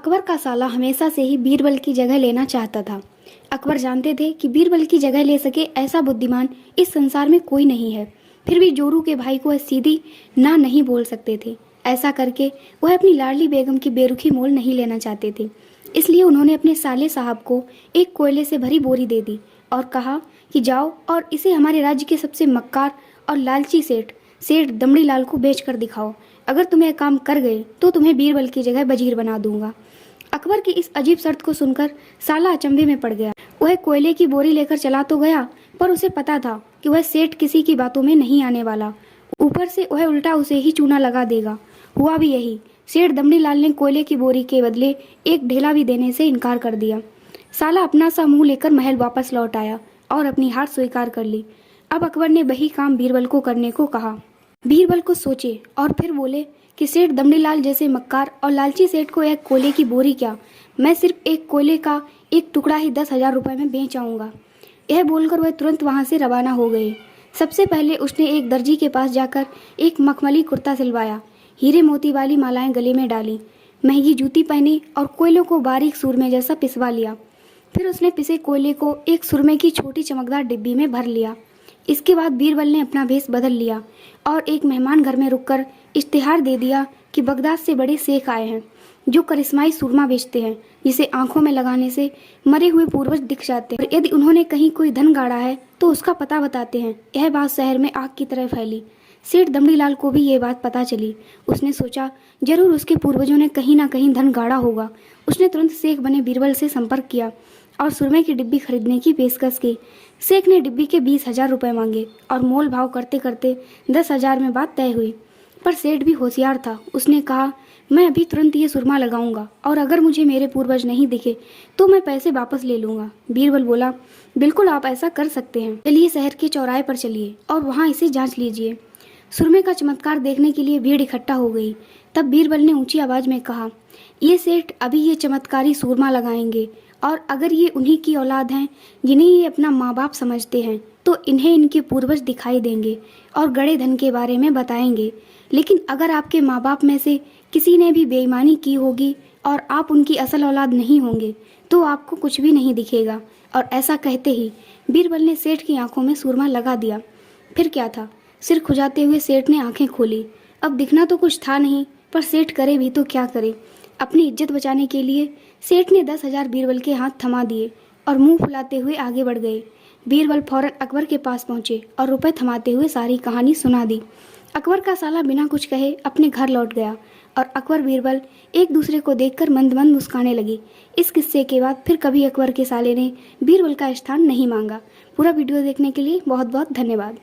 अकबर का साला हमेशा से ही बीरबल की जगह लेना चाहता था। अकबर जानते थे कि बीरबल की जगह ले सके ऐसा बुद्धिमान इस संसार में कोई नहीं है। फिर भी जोरू के भाई को सीधी ना नहीं बोल सकते थे। ऐसा करके वह अपनी लाडली बेगम की बेरुखी मोल नहीं लेना चाहते थे। इसलिए उन्होंने अपने साले साहब को एक कोयले से भरी बोरी दे दी और कहा कि जाओ और इसे हमारे राज्य के सबसे मक्कार और लालची सेठ दमड़ी लाल को बेच कर दिखाओ। अगर तुम यह काम कर गए तो तुम्हें बीरबल की जगह वजीर बना दूंगा। अकबर की इस अजीब शर्त को सुनकर साला अचंभे में पड़ गया। वह कोयले की बोरी लेकर चला तो गया, पर उसे पता था कि वह सेठ किसी की बातों में नहीं आने वाला। ऊपर से वह उल्टा उसे ही चूना लगा देगा। हुआ भी यही। सेठ दमड़ी लाल ने कोयले की बोरी के बदले एक ढेला भी देने से इनकार कर दिया। साला अपना सा मुंह लेकर महल वापस लौट आया और अपनी हार स्वीकार कर ली। अब अकबर ने वही काम बीरबल को करने को कहा। बीरबल को सोचे और फिर बोले कि सेठ दमड़ी लाल जैसे मक्कार और लालची सेठ को एक कोयले की बोरी क्या, मैं सिर्फ एक कोयले का एक टुकड़ा ही 10,000 रुपये में बेच आऊँगा। यह बोलकर वह तुरंत वहाँ से रवाना हो गए। सबसे पहले उसने एक दर्जी के पास जाकर एक मखमली कुर्ता सिलवाया, हीरे मोती वाली मालाएं गले में डाली, महंगी जूती पहनी और कोयलों को बारीक सुरमे जैसा पिसवा लिया। फिर उसने पिसे कोयले को एक सुरमे की छोटी चमकदार डिब्बी में भर लिया। इसके बाद बीरबल ने अपना भेष बदल लिया और एक मेहमान घर में रुककर इश्तिहार दे दिया कि बगदाद से बड़े शेख आए हैं जो करिश्माई सुरमा बेचते हैं, जिसे आंखों में लगाने से मरे हुए पूर्वज दिख जाते हैं और यदि उन्होंने कहीं कोई धन गाड़ा है तो उसका पता बताते हैं। यह बात शहर में आग की तरह फैली। सेठ दमड़ी लाल को भी ये बात पता चली। उसने सोचा जरूर उसके पूर्वजों ने कहीं ना कहीं धन गाड़ा होगा। उसने तुरंत शेख बने बीरबल से संपर्क किया और सुरमे की डिब्बी खरीदने की पेशकश की। शेख ने डिब्बी के 20,000 रुपये मांगे और मोल भाव करते करते 10,000 में बात तय हुई। पर सेठ भी होशियार था। उसने कहा, मैं अभी तुरंत ये सुरमा लगाऊंगा और अगर मुझे मेरे पूर्वज नहीं दिखे तो मैं पैसे वापस ले लूंगा। बीरबल बोला, बिल्कुल आप ऐसा कर सकते हैं। चलिए शहर के चौराहे पर चलिए और वहाँ इसे जांच लीजिए। सुरमे का चमत्कार देखने के लिए भीड़ इकट्ठा हो गई। तब बीरबल ने ऊंची आवाज में कहा, ये सेठ अभी ये चमत्कारी सूरमा लगाएंगे और अगर ये उन्हीं की औलाद हैं जिन्हें ये अपना माँ बाप समझते हैं तो इन्हें इनके पूर्वज दिखाई देंगे और गड़े धन के बारे में बताएंगे। लेकिन अगर आपके माँ बाप में से किसी ने भी बेईमानी की होगी और आप उनकी असल औलाद नहीं होंगे तो आपको कुछ भी नहीं दिखेगा। और ऐसा कहते ही बीरबल ने सेठ की आंखों में सूरमा लगा दिया। फिर क्या था, सिर खुजाते हुए सेठ ने आंखें खोली। अब दिखना तो कुछ था नहीं, पर सेठ करे भी तो क्या करे। अपनी इज्जत बचाने के लिए सेठ ने 10,000 बीरबल के हाथ थमा दिए और मुंह फुलाते हुए आगे बढ़ गए। बीरबल फौरन अकबर के पास पहुंचे और रुपए थमाते हुए सारी कहानी सुना दी। अकबर का साला बिना कुछ कहे अपने घर लौट गया और अकबर बीरबल एक दूसरे को देखकर मंद मंद मुस्काने लगी। इस किस्से के बाद फिर कभी अकबर के साले ने बीरबल का स्थान नहीं मांगा। पूरा वीडियो देखने के लिए बहुत बहुत धन्यवाद।